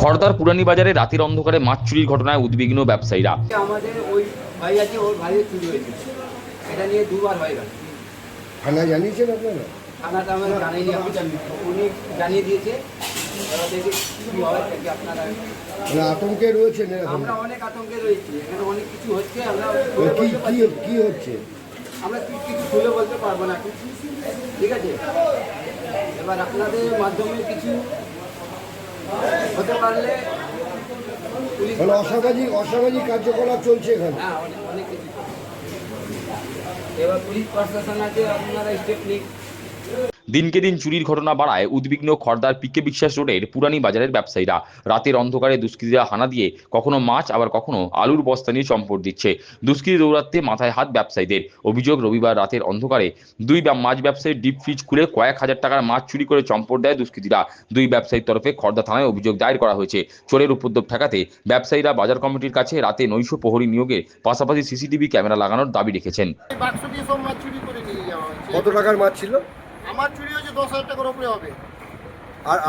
খড়দার পুরানি বাজারে রাতের অন্ধকারে মাছ চুরির ঘটনায় উদ্বিগ্ন ব্যবসায়ীরা। আমাদের ওই ভাই আছে, ওর ভাইয়ের চুরি হয়েছে, এটা নিয়ে দুবার হয়ে গেল। থানায় জানিয়েছেন আপনারা? থানাতে আমরা জানাইনি, উনি জানিয়ে দিয়েছে। এবার দেখি কী হয়, দেখি আপনারা। মানে আতঙ্কে রয়েছেন এরকম? আমরা অনেক আতঙ্কে রয়েছি, এখানে অনেক কিছু হচ্ছে, আমরা কি হচ্ছে? আমরা কিছু খুলে বলতে পারবো না এখন, ঠিক আছে? এবার আপনাদের মাধ্যমে কিছু হতে পারলে পুলিশ, মানে অসামাজিক কার্যকলাপ চলছে এখানে। হ্যাঁ অনেক কিছু। এবার পুলিশ প্রশাসন আছে, আপনারা স্টেপ নিন। দিনকে দিন চুরির ঘটনা বাড়ায় উদ্বিগ্ন খড়দার পিকে বিশ্বাস রোডের পুরানি বাজারের ব্যবসায়ীরা। রাতের অন্ধকারে দুষ্কৃতীরা হানা দিয়ে কখনো মাছ আবার কখনো আলুর বস্তা নিয়ে চম্পট দিচ্ছে। দুষ্কৃতী দৌরাত্মে মাথায় হাত ব্যবসায়ীদের। অভিযোগ, রবিবার রাতের অন্ধকারে দুই মাছ ব্যবসায়ীর ডিপ ফ্রিজ খুলে কয়েক হাজার টাকার মাছ চুরি করে চম্পট দেয় দুষ্কৃতীরা। দুই ব্যবসায়ীর তরফে খড়দা থানায় অভিযোগ দায়ের করা হয়েছে। চোরের উপদ্রব ঠেকাতে ব্যবসায়ীরা বাজার কমিটির কাছে রাতে নৈশ প্রহরী নিয়োগের পাশাপাশি সিসিটিভি ক্যামেরা লাগানোর দাবি রেখেছেন। বাক্স দিয়ে সব মাছ চুরি করে নিয়ে যাওয়া হয়েছে। কত টাকার মাছ ছিল? আমার চুরি হয়েছে 10,000 টাকার উপরে হবে।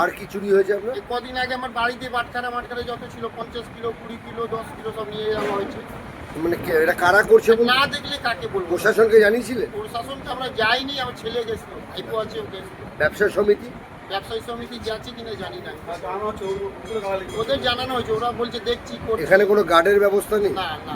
আর কি চুরি হয়েছে আপনার? এই কদিন আগে আমার বাড়িতে বাটখারা মাটখারা যত ছিল 50 কিলো 20 কিলো 10 কিলো সব নিয়ে যাওয়া হয়েছে। মানে এটা কারা করছে? না দেখলে কাকে বলবো? প্রশাসনকে জানিয়েছিলেন? প্রশাসনকে আমরা যাইনি, আমার ছেলে গেছিল, ভাইপো আছে, ওকে ব্যবসা সমিতি? ব্যবসায়ী সমিতি যাচ্ছে কিনা জানি না, ওদের জানানো হয়েছে, ওরা বলছে দেখছি করছি। এখানে কোনো গার্ডের ব্যবস্থা নেই? না না